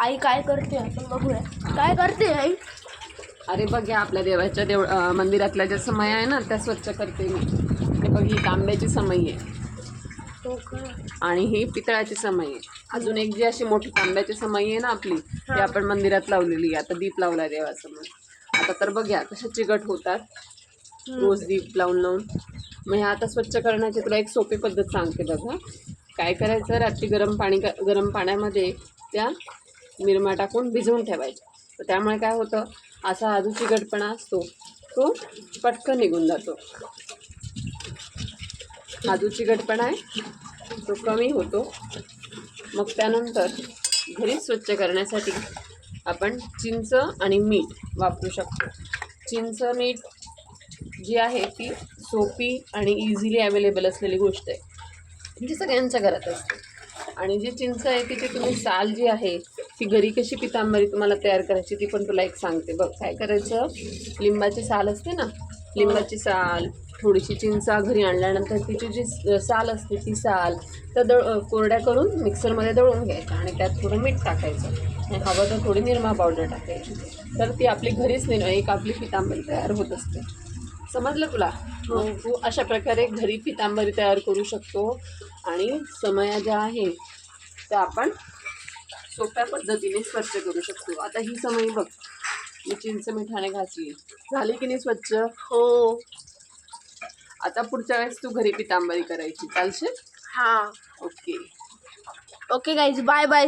आई काय करते आपण बघूया. काय करते आई? अरे बघ या आपल्या देवाच्या मंदिरातल्या ज्या समई आहे ना त्या स्वच्छ करते मी. हे बघ ही तांब्याची समई आहे हो का? आणि ही पितळाची समई आहे. अजून एक जी अशी मोठी तांब्याची समई आहे ना आपली ती आपण मंदिरात लावलेली आहे. आता दीप लावला देवासमोर. आता तर बघ या कशा चिकट होतात रोज दीप लावून लावून. मग ह्या आता स्वच्छ करण्याची तुला एक सोपी पद्धत सांगते बघ. हा काय करायचं, रात्री गरम पाण्यामध्ये त्या निरमा टाकून भिजवून ठेवायच्या. तर त्यामुळे काय होतं, असा हा जो चिकटपणा असतो तो पटकन निघून जातो. हा जो चिकटपणा आहे तो कमी होतो. मग त्यानंतर घरी स्वच्छ करण्यासाठी आपण चिंच आणि मीठ वापरू शकतो. चिंच मीठ जी आहे ती सोपी आणि इझिली अवेलेबल असलेली गोष्ट आहे, जी सगळ्यांच्या घरात असते. आणि जी चिंच आहे तिची तुम्ही साल जी आहे ती घरी कशी पितांबरी तुम्हाला तयार करायची ती पण तुला एक सांगते बघ. काय करायचं, लिंबाची साल असते ना, लिंबाची साल, थोडीशी चिंचा घरी आणल्यानंतर तिची जी साल असते ती साल तर कोरड्या करून मिक्सरमध्ये दळून घ्यायच्या आणि त्यात थोडं मीठ टाकायचं आणि हवं तर थोडी निरमा पावडर टाकायची. तर ती आपली घरीच एक आपली पितांबरी तयार होत असते. समजलं तुला? तू अशा प्रकारे घरी पितांबरी तयार करू शकतो आणि समया ज्या आहे त्या आपण सोप्या पद्धतीने स्वच्छ करू शकतो. आता ही समई बघ मी चिंच मिठाने घासली, झाली की नाही स्वच्छ? हो. आता पुढच्या वेळेस तू घरी पितांबरी करायची, चालशील? हा. Okay. Okay guys, bye bye.